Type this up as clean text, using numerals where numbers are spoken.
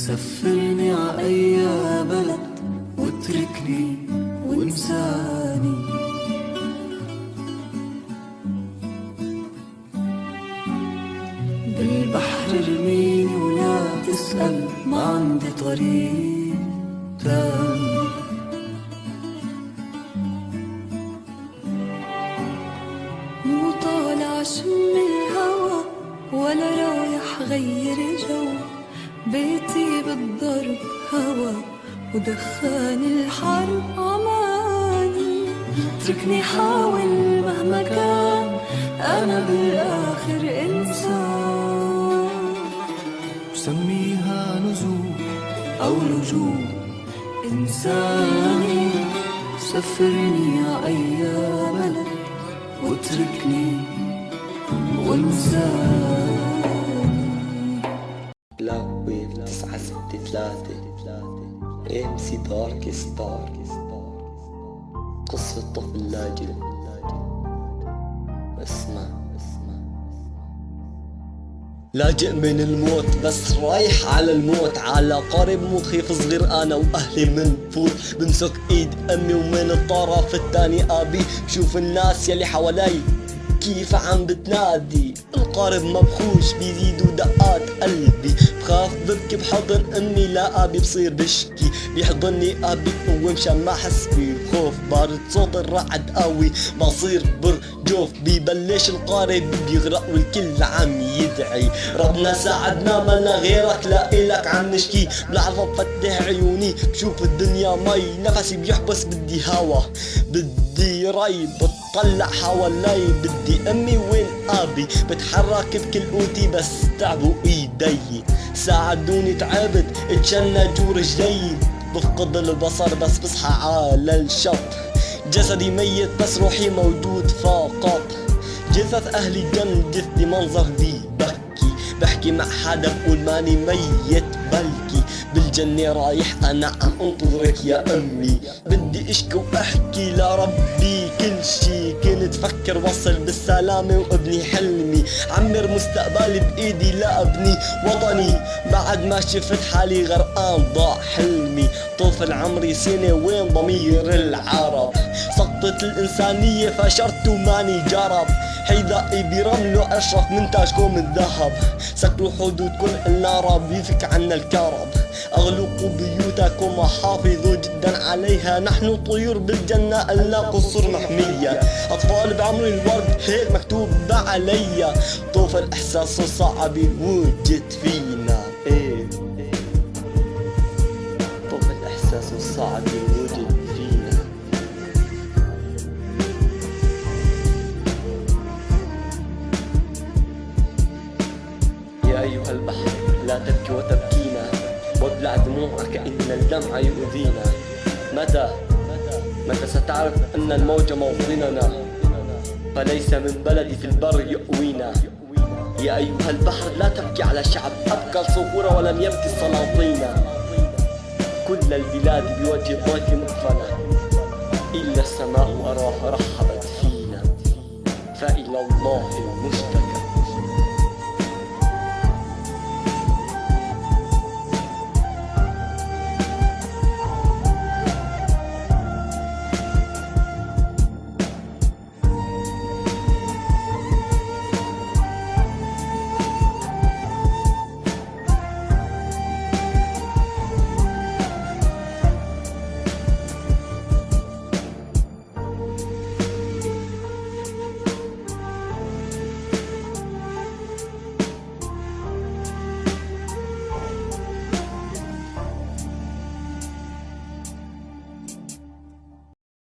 سفرني ع أي بلد واتركني وانساني. بالبحر ارميني ولا تسأل، ما عندي طريق تاني. مو طالع شم الهوا ولا رايح غير جو، بيتي بالضرب هوا ودخان الحرب عماني. اتركني حاول مهما كان، أنا بالآخر إنسان. بسميها نزول أو لجوء إنساني. سفرني ع أي بلد واتركني وانساني. بلاك ويف 963 MC دارك ستار. قصة طفل لاجئ. اسمع لاجئ من الموت، بس رايح على الموت، على قارب مخيف صغير انا واهلي منفوت. بمسك ايد امي ومن الطرف الثاني ابي، شوف الناس يلي حوالي كيف عم بتنادي. القارب مبخوش بيزيدوا دقات قلبي، بخاف ببكي بحضن امي لا ابي بصير بشكي. بيحضني ابي ومشان ما احس بخوف، بارد صوت الرعد قوي بصير برجوف. ببلش القارب بيغرق والكل عم يدعي، ربنا ساعدنا مالنا غيرك لا إلك عم نشكي. بلحظة بفتح عيوني بشوف الدنيا مي، نفسي بيحبس بدي هوا بدي ري. بتطلع حوالي بدي امي وين ابي، بتحرك بكل قوتي بس تعبوا ايدي. ساعدوني تعبت اتشنجوا رجلي، بفقد البصر بس بصحى على الشط. جسدي ميت بس روحي موجود فقط، جثث اهلي جنب جثتي منظر ذي بكي. بحكي مع حدا بقول ماني ميت بلكي بالجنة رايح انا عم انتظرك يا امي. بدي اشكي واحكي لربي كل شي، كنت فكر وصل بالسلامة وابني حلمي. عمر مستقبلي بايدي لا ابني وطني، بعد ما شفت حالي غرقان ضاع حلمي. طفل عمري سنة وين ضمير العرب، سقطت الانسانية فشرت وماني جرب. حذائي برمله اشرف من تاجكم الذهب، سكروا حدودكم النار بيفك عنا الكرب. اغلقوا بيوتكم وحافظوا جدا عليها، نحن طيور بالجنة الا قصور محمية. اطفال بعمر الورد هيك مكتوب عليا، طوفل احساس صعب الوجود فينا. طوفل احساس صعب الوجود فينا. يا أيها البحر لا تبكي وتبكينا، وابلع دموعك إن الدمع يؤذينا. متى ستعرف أن الموج موطننا، فليس من بلدي في البر يؤوينا. يا أيها البحر لا تبكي على شعب أبكى الصخور ولم يبكي السلاطين. كل البلاد بوجه الضيف مقفلة، إلا السماء أراها رحبت فينا. فإلى الله المشتكى.